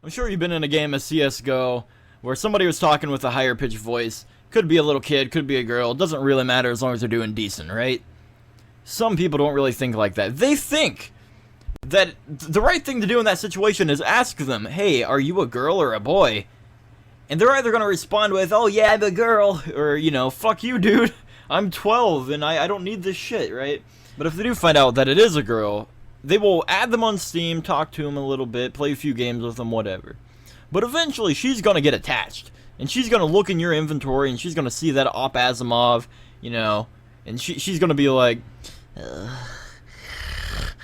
I'm sure you've been in a game of CSGO where somebody was talking with a higher pitched voice. Could be a little kid, could be a girl. It doesn't really matter as long as they're doing decent, right? Some people don't really think like that. They think that the right thing to do in that situation is ask them, hey, are you a girl or a boy? And they're either going to respond with, oh yeah, I'm a girl, or, you know, fuck you, dude. I'm 12 and I don't need this shit, right? But if they do find out that it is a girl, they will add them on Steam, talk to them a little bit, play a few games with them, whatever. But eventually, she's going to get attached. And she's going to look in your inventory, and she's going to see that Op Asimov, you know, and she's going to be like,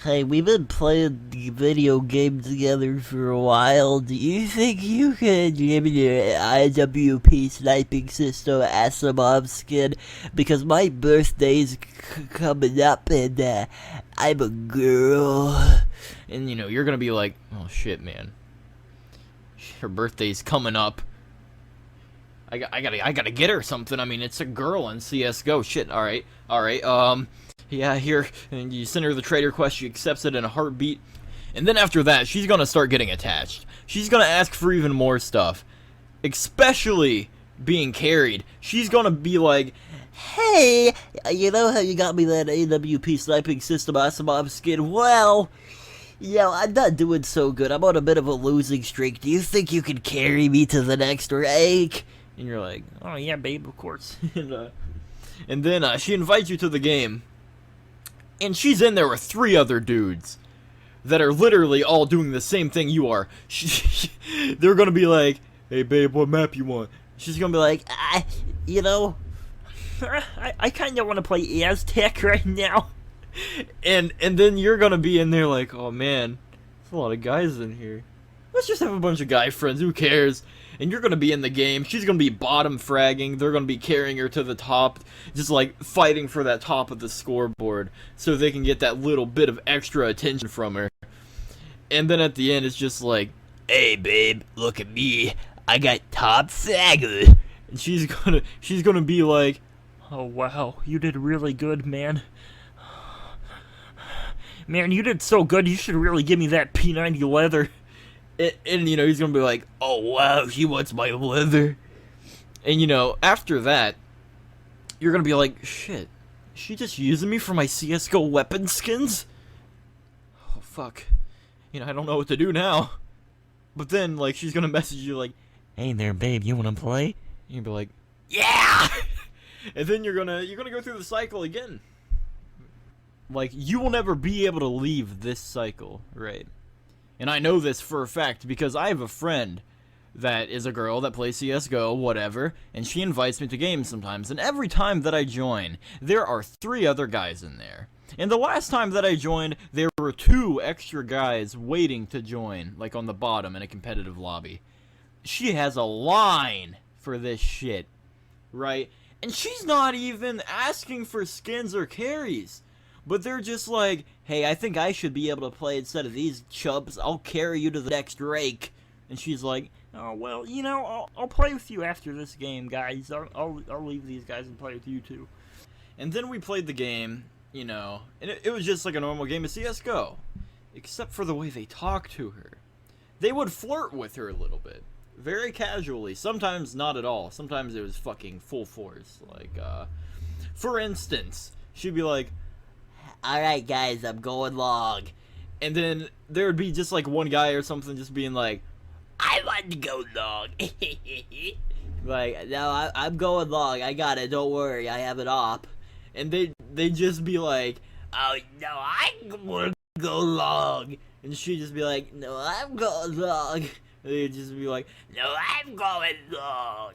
hey, we've been playing the video game together for a while. Do you think you could give me your IWP sniping system Asimov skin? Because my birthday's coming up, and I'm a girl. and, you know, you're going to be like, oh shit, man. Her birthday's coming up. I gotta get her something. I mean, it's a girl in CSGO. Shit, alright. Yeah, here. And you send her the trade request, she accepts it in a heartbeat. And then after that, she's gonna start getting attached. She's gonna ask for even more stuff. Especially being carried. She's gonna be like, hey, you know how you got me that AWP sniping system Asimov skin? Well, yo, I'm not doing so good. I'm on a bit of a losing streak. Do you think you can carry me to the next rank? and you're like, oh yeah, babe, of course. and then she invites you to the game. And she's in there with 3 other dudes that are literally all doing the same thing you are. They're gonna be like, hey babe, what map you want? She's gonna be like, you know, I kind of want to play Aztec right now. and then you're gonna be in there like, oh man, there's a lot of guys in here. Let's just have a bunch of guy friends, who cares? And you're gonna be in the game, she's gonna be bottom fragging, they're gonna be carrying her to the top, just like fighting for that top of the scoreboard, so they can get that little bit of extra attention from her. And then at the end it's just like, hey babe, look at me, I got top fragger. And she's gonna be like, oh wow, you did really good, man. Man, you did so good, you should really give me that P90 leather. And, you know, he's gonna be like, oh wow, she wants my leather. And, you know, after that, you're gonna be like, shit, is she just using me for my CSGO weapon skins? Oh, fuck. You know, I don't know what to do now. But then, like, she's gonna message you like, hey there, babe, you wanna play? And you'll be like, yeah! And then you're gonna go through the cycle again. Like, you will never be able to leave this cycle, right? And I know this for a fact because I have a friend that is a girl that plays CSGO, whatever, and she invites me to games sometimes, and every time that I join, there are 3 other guys in there. And the last time that I joined, there were 2 extra guys waiting to join, like on the bottom in a competitive lobby. She has a line for this shit, right? And she's not even asking for skins or carries. But they're just like, hey, I think I should be able to play instead of these chubs. I'll carry you to the next rake. And she's like, oh, well, you know, I'll play with you after this game, guys. I'll leave these guys and play with you, too. And then we played the game, you know, and it was just like a normal game of CSGO. Except for the way they talked to her. They would flirt with her a little bit. Very casually. Sometimes not at all. Sometimes it was fucking full force. Like, for instance, she'd be like, alright guys, I'm going long. And then there would be just like one guy or something just being like, I want to go long. like, no, I'm going long, I got it, don't worry, I have it op. And they'd just be like, oh no, I want to go long. And she'd just be like, no, I'm going long. And they'd just be like, no, I'm going long.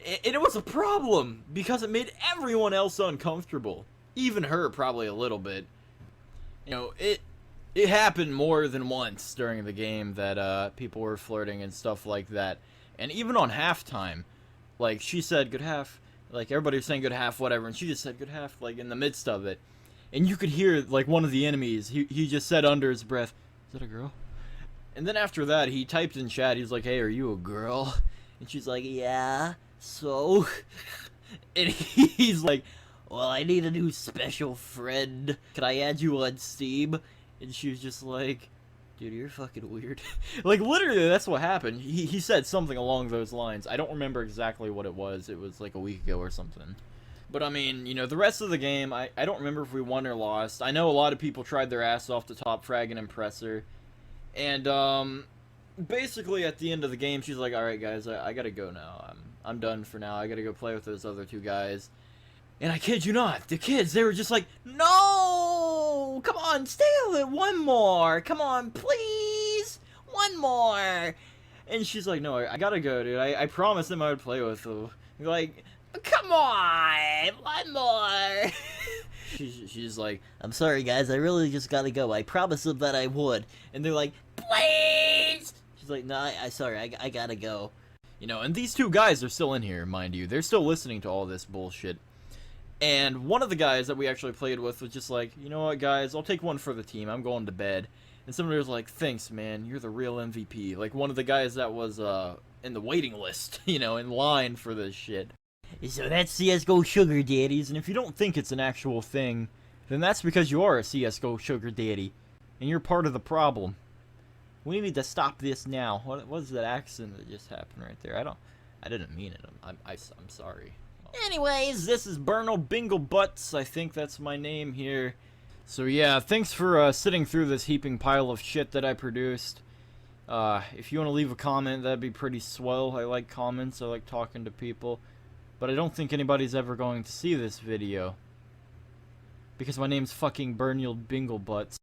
And it was a problem, because it made everyone else uncomfortable. Even her, probably a little bit. You know, it happened more than once during the game that people were flirting and stuff like that. And even on halftime, like, she said good half, like, everybody was saying good half, whatever, and she just said good half, like, in the midst of it. And you could hear, like, one of the enemies, he just said under his breath, is that a girl? And then after that, he typed in chat, he was like, hey, are you a girl? And she's like, yeah, so? And he's like, well, I need a new special friend. Can I add you on Steam? And she was just like, Dude, you're fucking weird. Like, literally, that's what happened. He said something along those lines. I don't remember exactly what it was. It was like a week ago or something. But, I mean, you know, the rest of the game, I don't remember if we won or lost. I know a lot of people tried their ass off to top frag an Impressor. And, basically, at the end of the game, she's like, alright, guys, I gotta go now. I'm done for now. I gotta go play with those other two guys. And I kid you not, the kids, they were just like, no! Come on, stay a little, one more! Come on, please! One more! And she's like, no, I gotta go, dude. I promised them I would play with them. Like, come on! One more! she's like, I'm sorry, guys. I really just gotta go. I promised them that I would. and they're like, please! She's like, no, sorry. I gotta go. You know, and these two guys are still in here, mind you. They're still listening to all this bullshit. And one of the guys that we actually played with was just like, you know what, guys, I'll take one for the team. I'm going to bed. And somebody was like, thanks, man. You're the real MVP. Like, one of the guys that was in the waiting list, you know, in line for this shit. So that's CSGO sugar daddies. And if you don't think it's an actual thing, then that's because you are a CSGO sugar daddy. And you're part of the problem. We need to stop this now. What was that accent that just happened right there? I didn't mean it. I'm sorry. Anyways, this is Bernal Bingle Butts. I think that's my name here. So yeah, thanks for sitting through this heaping pile of shit that I produced. If you want to leave a comment, that'd be pretty swell. I like comments. I like talking to people. But I don't think anybody's ever going to see this video. Because my name's fucking Bernal Bingle Butts.